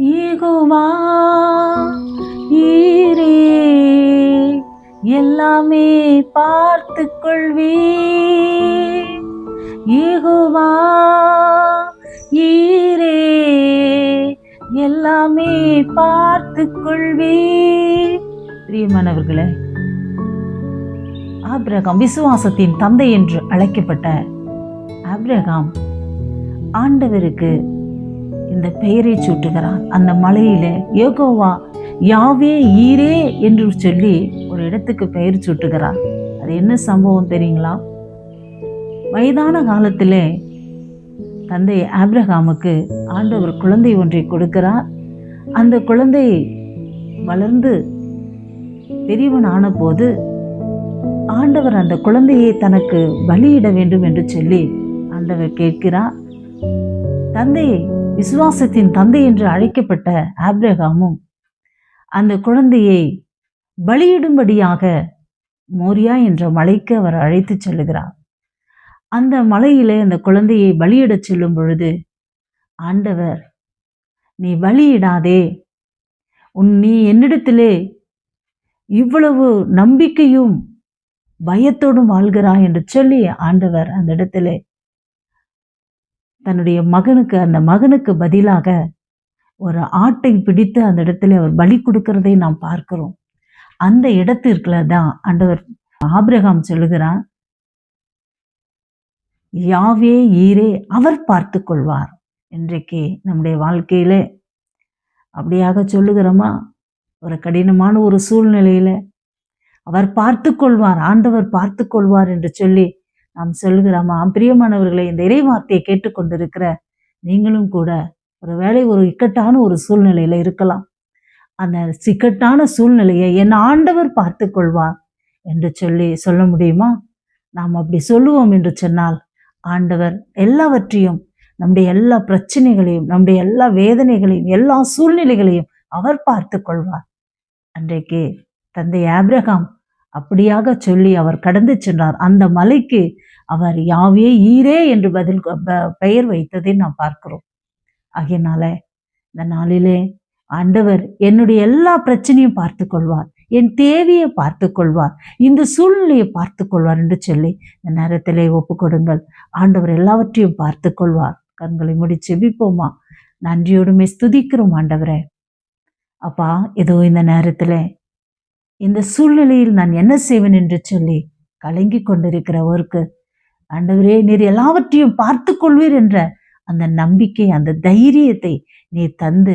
யெகோவா ஈரே, எல்லாமே பார்த்து கொள்வீர். யெகோவா ஈரே, எல்லாமே பார்த்து கொள்வீர். பிரியமானவர்களே, ஆபிரகாம் விசுவாசத்தின் தந்தை என்று அழைக்கப்பட்ட ஆபிரகாம் ஆண்டவருக்கு இந்த பெயரை சூட்டுகிறார். அந்த மலையிலே யெகோவா யாவே ஈரே என்று சொல்லி ஒரு இடத்துக்கு பெயர் சூட்டுகிறார். அது என்ன சம்பவம் தெரியுங்களா? வயதான காலத்திலே தந்தை ஆபிரகாமுக்கு ஆண்டவர் குழந்தை ஒன்றை கொடுக்கிறார். அந்த குழந்தை வளர்ந்து பெரியவன் ஆன போது ஆண்டவர் அந்த குழந்தையை தனக்கு பலியிட வேண்டும் என்று சொல்லி ஆண்டவர் கேட்கிறார். தந்தை, விசுவாசத்தின் தந்தை என்று அழைக்கப்பட்ட ஆபிரகாமும் அந்த குழந்தையை பலியிடும்படியாக மோரியா என்ற மலைக்கு அவர் அழைத்து செல்லுகிறார். அந்த மலையிலே அந்த குழந்தையை பலியிடச் செல்லும் பொழுது ஆண்டவர், நீ பலியிடாதே, நீ என்னிடத்திலே இவ்வளவு நம்பிக்கையும் பயத்தோடும் வாழ்கிறாய் என்று சொல்லி ஆண்டவர் அந்த இடத்திலே தன்னுடைய அந்த மகனுக்கு பதிலாக ஒரு ஆட்டை பிடித்து அந்த இடத்துல அவர் பலி கொடுக்கிறதை நாம் பார்க்கிறோம். அந்த இடத்திற்குள்ள தான் ஆண்டவர் ஆபிரகாம் சொல்லுகிறார், யாவே ஈரே, அவர் பார்த்து கொள்வார். இன்றைக்கு நம்முடைய வாழ்க்கையில அப்படியாக சொல்லுகிறோமா? ஒரு கடினமான ஒரு சூழ்நிலையில அவர் பார்த்து கொள்வார், ஆண்டவர் பார்த்து கொள்வார் என்று சொல்லி நாம் சொல்லுகிறோமா? பிரியமானவர்களை, இந்த இறைவார்த்தையை கேட்டுக்கொண்டிருக்கிற நீங்களும் கூட ஒருவேளை ஒரு இக்கட்டான ஒரு சூழ்நிலையில இருக்கலாம். அந்த சிக்கட்டான சூழ்நிலையை என் ஆண்டவர் பார்த்து கொள்வார் என்று சொல்லி சொல்ல முடியுமா? நாம் அப்படி சொல்லுவோம் என்று சொன்னால் ஆண்டவர் எல்லாவற்றையும், நம்முடைய எல்லா பிரச்சனைகளையும், நம்முடைய எல்லா வேதனைகளையும், எல்லா சூழ்நிலைகளையும் அவர் பார்த்து கொள்வார். அன்றைக்கு தந்தை ஆபிரகாம் அப்படியாக சொல்லி அவர் கடந்து சென்றார். அந்த மலைக்கு அவர் யாவே ஈரே என்று பெயர் வைத்ததை நாம் பார்க்கிறோம். ஆகையினால இந்த நாளிலே ஆண்டவர் என்னுடைய எல்லா பிரச்சனையும் பார்த்து கொள்வார், என் தேவையை பார்த்து கொள்வார், இந்த சூழ்நிலையை பார்த்து கொள்வார் என்று சொல்லி இந்த நேரத்திலே ஒப்பு கொடுங்கள். ஆண்டவர் எல்லாவற்றையும் பார்த்து கொள்வார். கண்களை மூடி செபிப்போமா? நன்றியோடுமே ஸ்துதிக்கிறோம் ஆண்டவரே. அப்பா, ஏதோ இந்த நேரத்தில் இந்த சூழ்நிலையில் நான் என்ன செய்வேன் என்று சொல்லி கலங்கி கொண்டிருக்கிறவருக்கு ஆண்டவரே, நீர் எல்லாவற்றையும் பார்த்து கொள்வீர் என்ற அந்த நம்பிக்கை, அந்த தைரியத்தை நீர் தந்து